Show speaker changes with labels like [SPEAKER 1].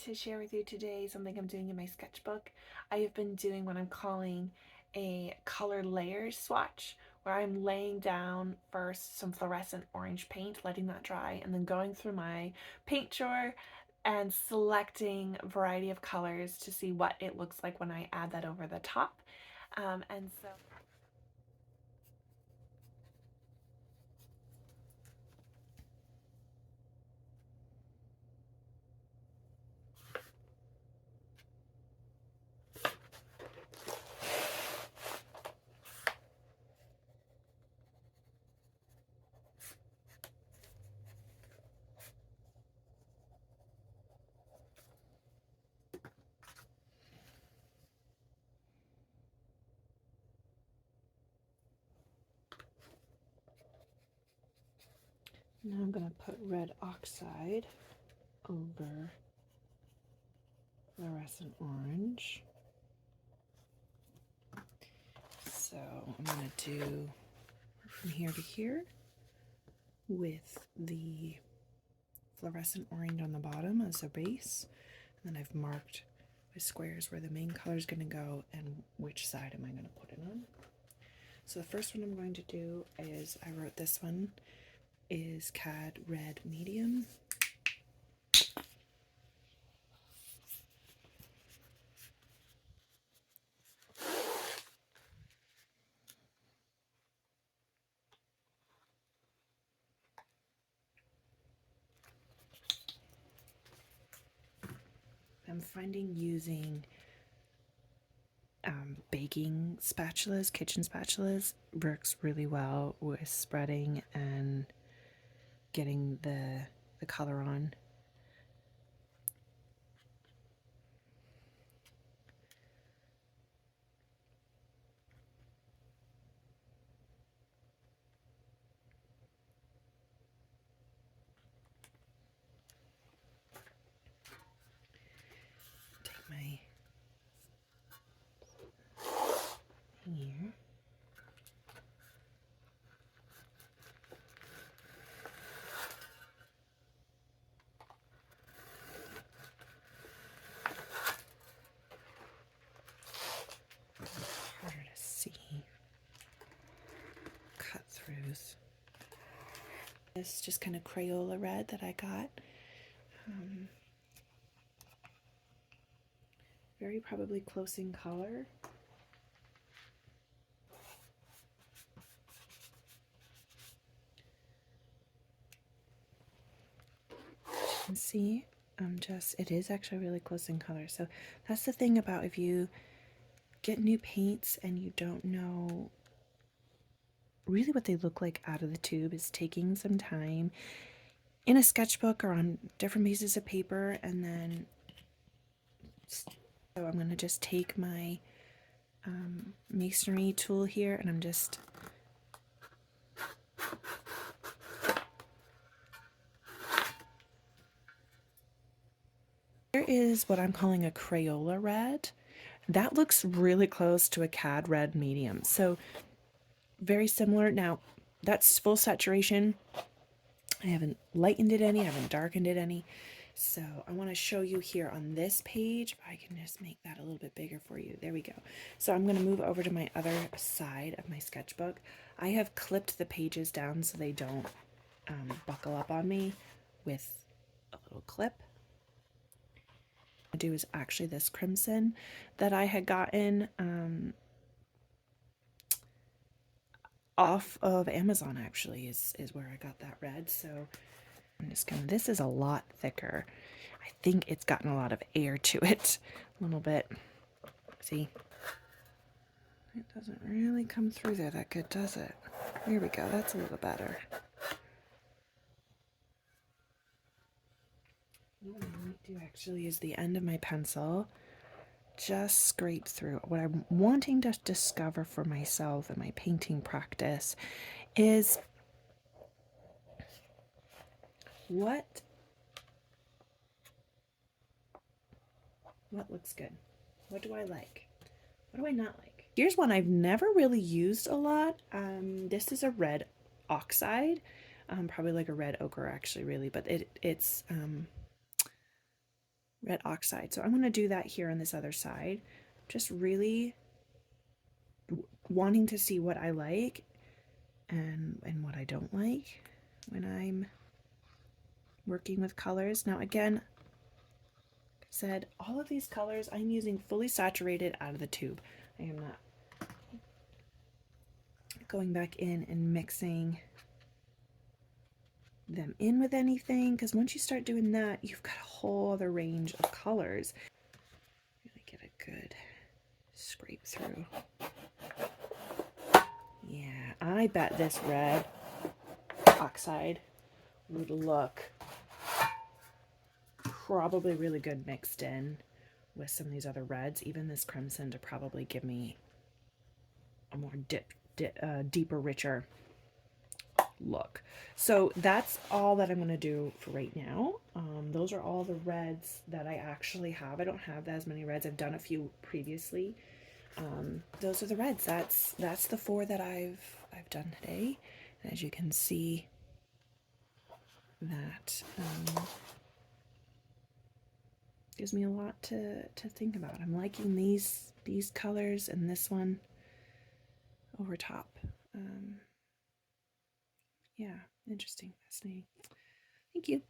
[SPEAKER 1] to share with you today something I'm doing in my sketchbook. I have been doing what I'm calling a color layers swatch, where I'm laying down first some fluorescent orange paint, letting that dry, and then going through my paint drawer and selecting a variety of colors to see what it looks like when I add that over the top. And so now I'm going to put red oxide over fluorescent orange. So I'm going to do from here to here with the fluorescent orange on the bottom as a base. And then I've marked with squares where the main color is going to go and which side am I going to put it on. So the first one I'm going to do is, I wrote this one, is Cad Red Medium. I'm finding using baking spatulas, kitchen spatulas, works really well with spreading and getting the color on. Take my here. Harder to see. Cut throughs. This just kind of Crayola red that I got. Very probably close in color. You can see it is actually really close in color. So that's the thing about if you get new paints and you don't know really what they look like out of the tube, is taking some time in a sketchbook or on different pieces of paper. And then so I'm going to just take my masonry tool here, and I'm just here is what I'm calling a Crayola red. That looks really close to a Cad Red Medium, so very similar. Now that's full saturation. I haven't lightened it any, I haven't darkened it any. So I want to show you here on this page, if I can just make that a little bit bigger for you. There we go. So I'm going to move over to my other side of my sketchbook. I have clipped the pages down so they don't buckle up on me with a little clip. What I do is actually this crimson that I had gotten off of Amazon, actually, is where I got that red. So I'm just gonna, this is a lot thicker. I think it's gotten a lot of air to it, a little bit. See, it doesn't really come through there that good, does it? Here we go, that's a little better. What I might do actually is the end of my pencil just scrape through. What I'm wanting to discover for myself in my painting practice is what looks good. What do I like? What do I not like? Here's one I've never really used a lot. This is a red oxide, probably like a red ochre actually, really, but it's red oxide. So I'm going to do that here on this other side. Just really wanting to see what I like and what I don't like when I'm working with colors. Now again, like I said, all of these colors I'm using fully saturated out of the tube. I am not going back in and mixing them in with anything, because once you start doing that, you've got a whole other range of colors. Really get a good scrape through. Yeah, I bet this red oxide would look probably really good mixed in with some of these other reds. Even this crimson to probably give me a more deeper, richer look. So that's all that I'm going to do for right now. Those are all the reds that I actually have. I don't have as many reds. I've done a few previously. Those are the reds. That's the 4 that I've done today. And as you can see, that gives me a lot to think about. I'm liking these colors and this one over top. Yeah, interesting, fascinating. Thank you.